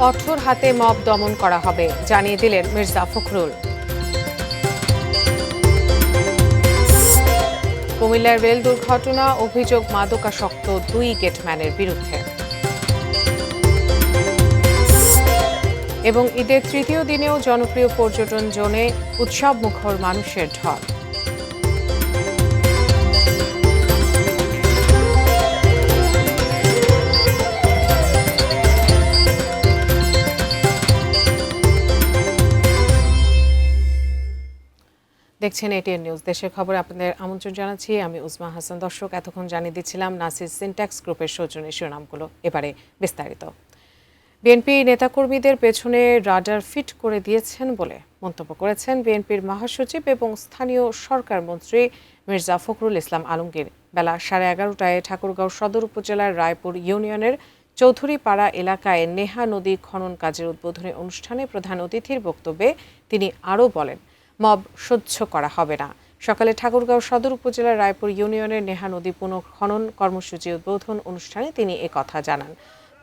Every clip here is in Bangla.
কঠোর হাতে মব দমন করা হবে জানিয়ে দিলেন মির্জা ফখরুল। কুমিল্লার রেল দুর্ঘটনা, অভিযোগ মাদকাসক্ত 2 গেটম্যানের বিরুদ্ধে। এবং ঈদের তৃতীয় দিনেও জনপ্রিয় পর্যটন জোনে উৎসব মুখর মানুষের ঢল। দেখছেন এটিএন নিউজ। দেশের খবরে আপনাদের আমন্ত্রণ জানাচ্ছি, আমি উজমা হাসান। দর্শক, এতক্ষণ জানিয়ে দিচ্ছিলাম নাসির সিনট্যাক্স গ্রুপের সৌজন্যে শিরোনামগুলো। এবারে বিস্তারিত। বিএনপি নেতাকর্মীদের পেছনে রাডার ফিট করে দিয়েছেন বলে মন্তব্য করেছেন বিএনপির মহাসচিব এবং স্থানীয় সরকার মন্ত্রী মির্জা ফখরুল ইসলাম আলমগীর। বেলা 11:30টায় ঠাকুরগাঁও সদর উপজেলার রায়পুর ইউনিয়নের চৌধুরীপাড়া এলাকায় নেহা নদী খনন কাজের উদ্বোধনী অনুষ্ঠানে প্রধান অতিথির বক্তব্যে তিনি আরও বলেন, মব সহ্য করা হবে না। সকালে ঠাকুরগাঁও সদর উপজেলার রায়পুর ইউনিয়নের নেহা নদী পুনঃখনন কর্মসূচি উদ্বোধন অনুষ্ঠানে তিনি একথা জানান।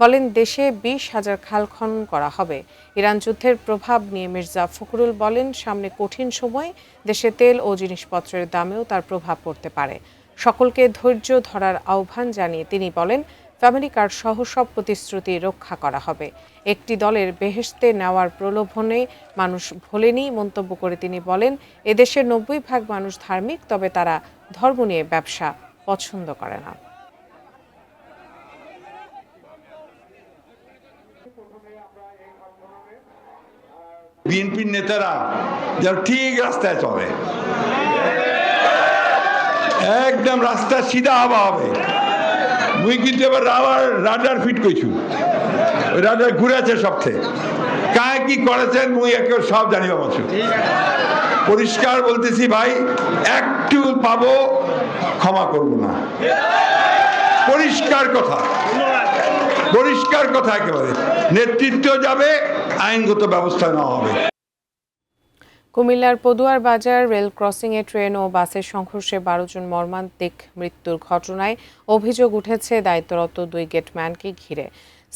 বলেন, দেশে 20,000 খাল খনন করা হবে। ইরান যুদ্ধের প্রভাব নিয়ে মির্জা ফখরুল বলেন, সামনে কঠিন সময়, দেশে তেল ও জিনিসপত্রের দামেও তার প্রভাব পড়তে পারে। সকলকে ধৈর্য ধরার আহ্বান জানিয়ে তিনি বলেন, ফ্যামিলি কার্ড সহ সব প্রতিশ্রুতি রক্ষা করা হবে। একটি দলের বেহেশতে নেওয়ার প্রলোভনে মানুষ ভোলেনি মন্তব্য করে তিনি বলেন, এদেশের 90% মানুষ ধার্মিক, তবে তারা ধর্ম নিয়ে ব্যবসা পছন্দ করে না। বিএনপির নেতারা যারা ঠিক রাস্তায় চলে, একদম রাস্তা সিধা হওয়া হবে। মুই কিন্তু এবার রাডার ফিট করছু, রাডার ঘুরেছে সবথেকে কায় কি করেছেন মুই একে সব জানিবা বলছো। পরিষ্কার বলতেছি ভাই, একটু পাবো ক্ষমা করব না। পরিষ্কার কথা, পরিষ্কার কথা, একেবারে নেতৃত্ব যাবে, আইনগত ব্যবস্থা নেওয়া হবে। কুমিল্লার পদুয়ার বাজার রেল ক্রসিংয়ে ট্রেন ও বাসের সংঘর্ষে 12 জন মর্মান্তিক মৃত্যুর ঘটনায় অভিযোগ উঠেছে দায়িত্বরত 2 গেটম্যানকে ঘিরে।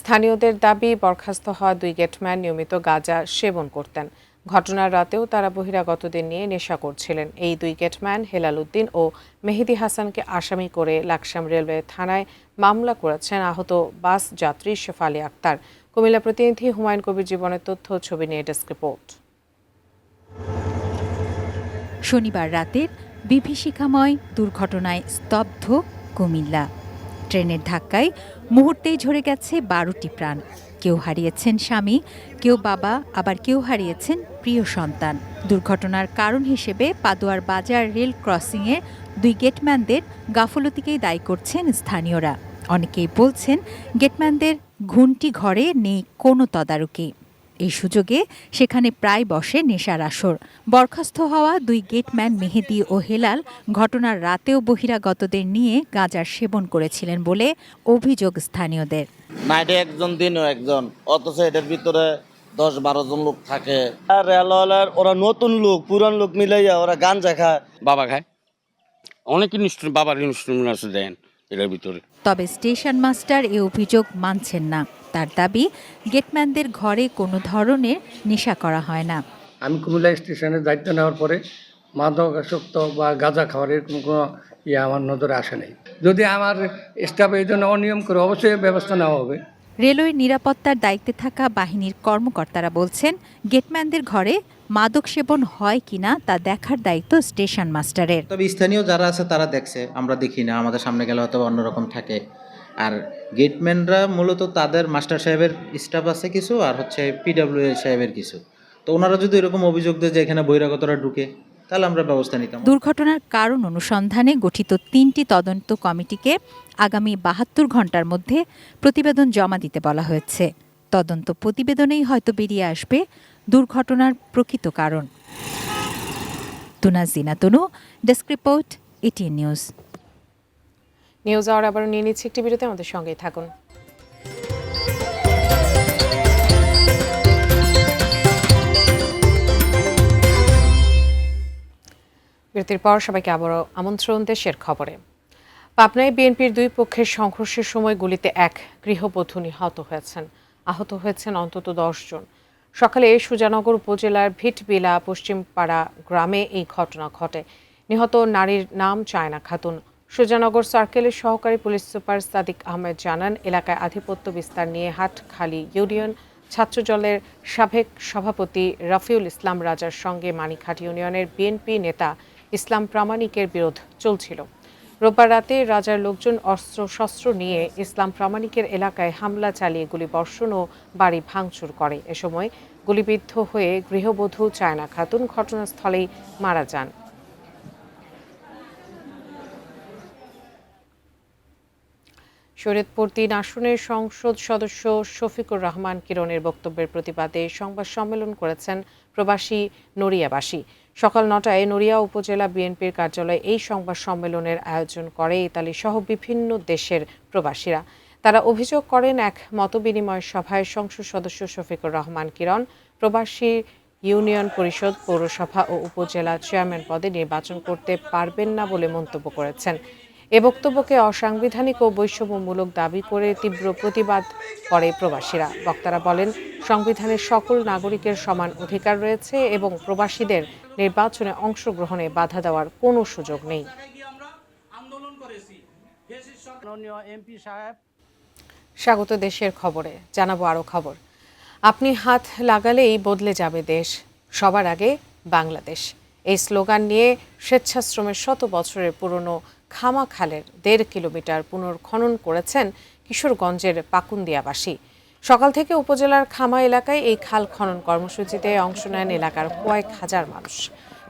স্থানীয়দের দাবি, বরখাস্ত হওয়া 2 গেটম্যান নিয়মিত গাঁজা সেবন করতেন। ঘটনার রাতেও তারা বহিরাগতদের নিয়ে নেশা করছিলেন। এই 2 গেটম্যান হেলাল উদ্দিন ও মেহেদি হাসানকে আসামি করে লাকসাম রেলওয়ে থানায় মামলা করেছেন আহত বাস যাত্রী শেফালি আক্তার। কুমিল্লা প্রতিনিধি হুমায়ুন কবির জীবনের তথ্য, ছবি নিয়ে ডেস্ক রিপোর্ট। শনিবার রাতের বিভীষিকাময় দুর্ঘটনায় স্তব্ধ কুমিল্লা। ট্রেনের ধাক্কায় মুহূর্তেই ঝরে গেছে 12টি প্রাণ। কেউ হারিয়েছেন স্বামী, কেউ বাবা, আবার কেউ হারিয়েছেন প্রিয় সন্তান। দুর্ঘটনার কারণ হিসেবে পাদুয়ার বাজার রেল ক্রসিংয়ে 2 গেটম্যানদের গাফলতিকেই দায়ী করছেন স্থানীয়রা। অনেকেই বলছেন, গেটম্যানদের ঘুমটি ঘরে নেই কোনো তদারকি। এই সুযোগে সেখানে প্রায় বসে নেশার আসর। বরখাস্ত হওয়া 2 গেটম্যান মেহেদি ও হেলাল ঘটনার রাতেও বহিরাগতদের নিয়ে গাঁজার সেবন করেছিলেন বলে অভিযোগ স্থানীয়দের। নাইটে একজন, দিনও একজন, অথচ এটার ভিতরে 10-12 জন লোক থাকে। আর রেলওয়ালার ওরা নতুন লোক, পুরান লোক মিলাইয়া ওরা গাঁজা খায়, বাবা খায়, অনেক ইনস্ট্রুমেন্ট, বাবার ইনস্ট্রুমেন্ট আছে দেন এটার ভিতরে। তবে স্টেশন মাস্টার এ অভিযোগ মানছেন না। তার দাবি, গেটম্যানদের ঘরে কোনো ধরনের নেশা করা হয় না। আমি কুমিল্লা স্টেশনের দায়িত্ব নেওয়ার পরে মাদকাসক্ত বা গাঁজা খাওয়ার এরকম কোনো আমার নজরে আসে নাই। যদি আমার স্টাফ এই জন্য অনিয়ম করে, অবশ্যই ব্যবস্থা নেওয়া হবে। রেলওয়ে নিরাপত্তার দায়িত্বে থাকা বাহিনীর কর্মকর্তারা বলছেন, গেটম্যানদের ঘরে মাদক সেবন হয় কিনা তা দেখার দায়িত্ব স্টেশন মাস্টারের। তবে স্থানীয় যারা আছে তারা দেখছে, আমরা দেখি না, আমাদের সামনে গেলে হয়তো অন্যরকম থাকে। আর গেটম্যানরা মূলত তাদের মাস্টার সাহেবের স্টাফ আছে কিছু, আর হচ্ছে পিডব্লিউ সাহেবের কিছু। তো ওনারা যদি এরকম অভিযোগ দেয় যে এখানে বহিরাগতরা ঢুকে, তাহলে আমরা ব্যবস্থা নিতাম। দুর্ঘটনার কারণ অনুসন্ধানে গঠিত 3টি তদন্ত কমিটিকে আগামী 72 ঘন্টার মধ্যে প্রতিবেদন জমা দিতে বলা হয়েছে। তদন্ত প্রতিবেদনেই হয়তো বেরিয়ে আসবে দুর্ঘটনার প্রকৃত কারণ। Tunazina Tanu, desk report, ATN news. News hour আবার নিয়ে নিচ্ছে একটি বিরতি, আমাদের সঙ্গেই থাকুন। বিরতির পর সবাইকে আবারও আমন্ত্রণ দেশের খবরে। পাবনায় বিএনপির 2 পক্ষের সংঘর্ষের সময় গুলিতে 1 গৃহবধূ নিহত হয়েছেন। আহত হয়েছেন অন্তত 10 জন। সকালে সুজানগর উপজেলার ভিটবিলা পশ্চিমপাড়া গ্রামে এই ঘটনা ঘটে। নিহত নারীর নাম চায়না খাতুন। সুজানগর সার্কেলের সহকারী পুলিশ সুপার সাদিক আহমেদ জানান, এলাকায় আধিপত্য বিস্তার নিয়ে হাটখালী ইউনিয়ন ছাত্রদলের সাবেক সভাপতি রফিউল ইসলাম রাজার সঙ্গে মানিকহাট ইউনিয়নের বিএনপি নেতা ইসলাম প্রামাণিকের বিরোধ চলছিল। রোববার রাতে রাজার লোকজন অস্ত্রশস্ত্র নিয়ে ইসলাম প্রামাণিকের এলাকায় হামলা চালিয়ে গুলিবর্ষণ ও বাড়ি ভাঙচুর করে। এ সময় গুলিবিদ্ধ হয়ে গৃহবধূ চায়না খাতুন ঘটনাস্থলেই মারা যান। শরীয়তপুর ৩ আসনের সংসদ সদস্য শফিকুর রহমান কিরণের বক্তব্যের প্রতিবাদে সংবাদ সম্মেলন করেছেন প্রবাসী নড়িয়াবাসী। সকাল ৯টায় নড়িয়া উপজেলা বিএনপির কার্যালয়ে এই সংবাদ সম্মেলনের আয়োজন করে ইতালি সহ বিভিন্ন দেশের প্রবাসীরা। তারা অভিযোগ করেন, এক মতবিনিময় সভায় সংসদ সদস্য শফিকুর রহমান কিরণ প্রবাসী ইউনিয়ন পরিষদ, পৌরসভা ও উপজেলা চেয়ারম্যান পদে নির্বাচন করতে পারবেন না বলে মন্তব্য করেছেন। এ বক্তব্যকে অসাংবিধানিক ও বৈষম্যমূলক দাবি করে তীব্র প্রতিবাদ করে প্রবাসীরা। বক্তারা বলেন, সংবিধানের সকল নাগরিকের সমান অধিকার রয়েছে এবং প্রবাসীদের নির্বাচনে অংশগ্রহণে বাধা দেওয়ার কোনো সুযোগ নেই। স্বাগত দেশের খবরে, জানাবো আরও খবর। আপনি হাত লাগালেই বদলে যাবে দেশ, সবার আগে বাংলাদেশ। এই স্লোগান নিয়ে স্বেচ্ছাশ্রমের 100 বছরের পুরনো খামা খালের 1.5 কিলোমিটার পুনর্খনন করেছেন কিশোরগঞ্জের পাকুন্দিয়াবাসী। সকাল থেকে উপজেলার খামা এলাকায় এই খাল খনন কর্মসূচিতে অংশ নেন এলাকার কয়েক হাজার মানুষ।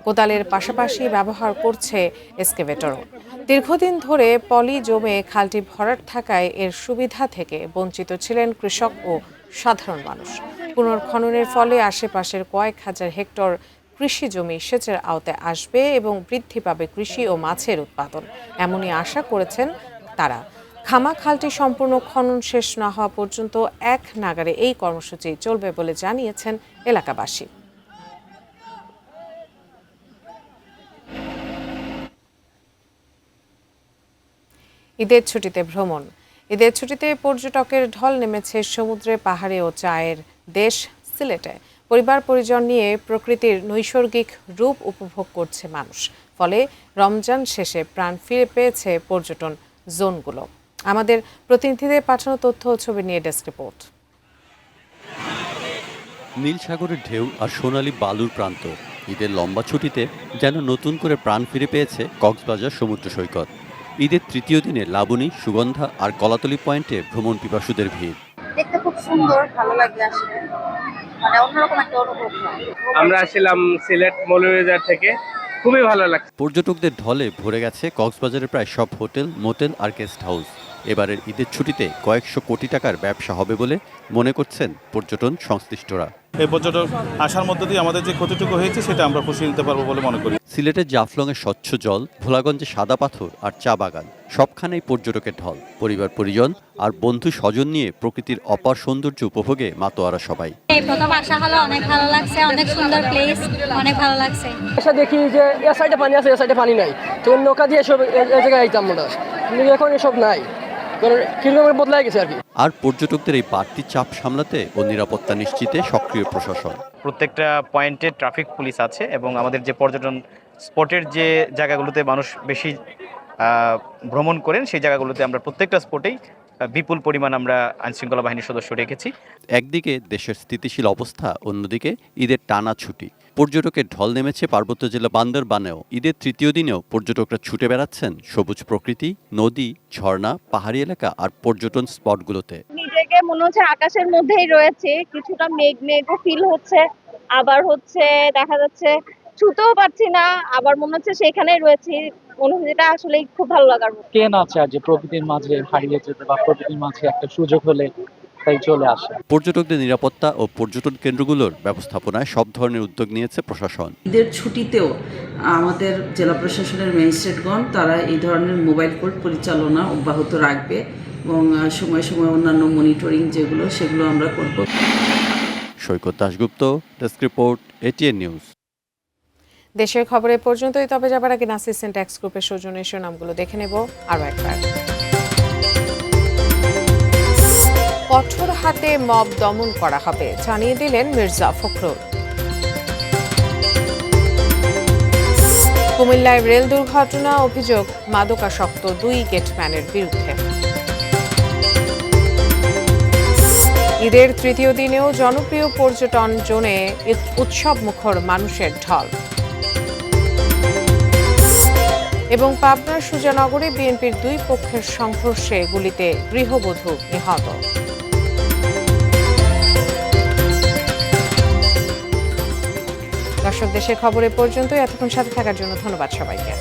কোদালের পাশাপাশি ব্যবহার করছে এক্সকেভেটরও। দীর্ঘদিন ধরে পলি জমে খালটি ভরাট থাকায় এর সুবিধা থেকে বঞ্চিত ছিলেন কৃষক ও সাধারণ মানুষ। পুনর্খননের ফলে আশেপাশের কয়েক হাজার হেক্টর কৃষি জমি সেচের আওতায় আসবে এবং বৃদ্ধি পাবে কৃষি ও মাছের উৎপাদন, এমনই আশা করেছেন তারা। খামা খালটি সম্পূর্ণ খনন শেষ না হওয়া পর্যন্ত এক নাগারে এই কর্মসূচি চলবে বলে জানিয়েছেন এলাকাবাসী। ঈদের ছুটিতে ভ্রমণ। ঈদের ছুটিতে পর্যটকের ঢল নেমেছে সমুদ্রে, পাহাড়ে ও চায়ের দেশ সিলেটে। পরিবার পরিজন নিয়ে প্রকৃতির নৈসর্গিক রূপ উপভোগ করছে মানুষ। ফলে রমজান শেষে প্রাণ ফিরে পেয়েছে পর্যটন জোনগুলো। আমাদের প্রতিনিধিদের পাঠানো তথ্য ও ছবি নিয়ে ডেস্ক রিপোর্ট। নীল সাগরের ঢেউ আর সোনালী বালুর প্রান্ত। ঈদের লম্বা ছুটিতে যেন নতুন করে প্রাণ ফিরে পেয়েছে কক্সবাজার সমুদ্র সৈকত। ঈদের তৃতীয় দিনে লাবণী, সুগন্ধা আর কলাতলি পয়েন্টে ভ্রমণ পিপাসুদের ভিড়। দেখতে খুব সুন্দর, ভালো লাগে আসলে, মানে অন্যরকম একটা অনুভব। আমরা আসলাম সিলেট মৌলভীবাজার থেকে, খুবই ভালো লাগছে। পর্যটকদের ঢলে ভরে গেছে কক্সবাজারের প্রায় সব হোটেল, মোটেল আর গেস্ট হাউস। এবারের ঈদের ছুটিতে কয়েকশো কোটি টাকার ব্যবসা হবে বলে মনে করছেন পর্যটন সংশ্লিষ্টরা। এই পর্যটক আসার মধ্য দিয়ে আমাদের যে ক্ষতিটুকু হয়েছে সেটা আমরা পুষিয়ে নিতে পারবো বলে মনে করি। সিলেটের জাফলংয়ের স্বচ্ছ জল, ভোলাগঞ্জে সাদা পাথর আর চা বাগান, সবখানেই পর্যটকের ঢল। পরিবার পরিজন আর বন্ধু স্বজন নিয়ে প্রকৃতির অপার সৌন্দর্য উপভোগে মাতোয়ারা সবাই। এই প্রথম আসা হলো, অনেক ভালো লাগছে, অনেক সুন্দর প্লেস, অনেক ভালো লাগছে। এসে দেখি যে এ সাইডে পানি আছে, এ সাইডে পানি নাই, তো নৌকা দিয়ে এসব এই জায়গায় আইতাম আমরা, কিন্তু এখন এসব নাই, বদলাই গেছে আর কি। আর পর্যটকদের এই বাড়তি চাপ সামলাতে ও নিরাপত্তা নিশ্চিতে সক্রিয় প্রশাসন। প্রত্যেকটা পয়েন্টে ট্রাফিক পুলিশ আছে এবং আমাদের যে পর্যটন স্পটের যে জায়গাগুলোতে মানুষ বেশি ভ্রমণ করেন সেই জায়গাগুলোতে আমরা প্রত্যেকটা স্পটেই বিপুল পরিমাণ আমরা আইনশৃঙ্খলা বাহিনীর সদস্য রেখেছি। একদিকে দেশের স্থিতিশীল অবস্থা, অন্যদিকে ঈদের টানা ছুটি। পর্যটকের ঢল নেমেছে পার্বত্য জেলা বান্দরবানেও। ঈদের তৃতীয় দিনেও পর্যটকরা ছুটে বেড়াচ্ছেন সবুজ প্রকৃতি, নদী, ঝর্ণা, পাহাড়ি এলাকা আর পর্যটন স্পটগুলোতে। নিজেকে মনে হচ্ছে আকাশের মধ্যেই রয়েছে, কিছুটা মেঘ মেঘও ফিল হচ্ছে, আবার হচ্ছে দেখা যাচ্ছে ছুতেও পারছি না, আবার মনে হচ্ছে সেখানেই রয়েছি। অনুভূতিটা আসলে খুব ভালো লাগার। কে না চায় যে প্রকৃতির মাঝে হারিয়ে যেতে বা প্রকৃতির মাঝে একটা সুযোগ হলে তাই চলে আসে। পর্যটকদের নিরাপত্তা ও পর্যটন কেন্দ্রগুলোর ব্যবস্থাপনায় সব ধরনের উদ্যোগ নিয়েছে প্রশাসন। ঈদের ছুটিতেও আমাদের জেলা প্রশাসনের ম্যাজিস্ট্রেটগণ তারা এই ধরনের মোবাইল কোর্ট পরিচালনা অব্যাহত রাখবে এবং সময় সময় অন্যান্য মনিটরিং যেগুলো সেগুলো আমরা করব। Saikat Dasgupta, desk report, ATN news. দেশের খবরে পর্যন্তই। তবে যাবার আগে নাসির সিনট্যাক্স গ্রুপের সৌজন্যে নামগুলো দেখে নেব আরও একবার। কঠোর হাতে মব দমন করা হবে জানিয়ে দিলেন মির্জা ফখরুল। কুমিল্লায় রেল দুর্ঘটনা, অভিযোগ মাদকাসক্ত 2 গেটম্যানের বিরুদ্ধে। ঈদের তৃতীয় দিনেও জনপ্রিয় পর্যটন জোনে উৎসব মুখর মানুষের ঢল। এবং পাবনার সুজানগরে বিএনপির 2 পক্ষের সংঘর্ষে গুলিতে গৃহবধূ নিহত। দর্শক, দেশের খবরে পর্যন্ত এতক্ষণ সাথে থাকার জন্য ধন্যবাদ সবাইকে।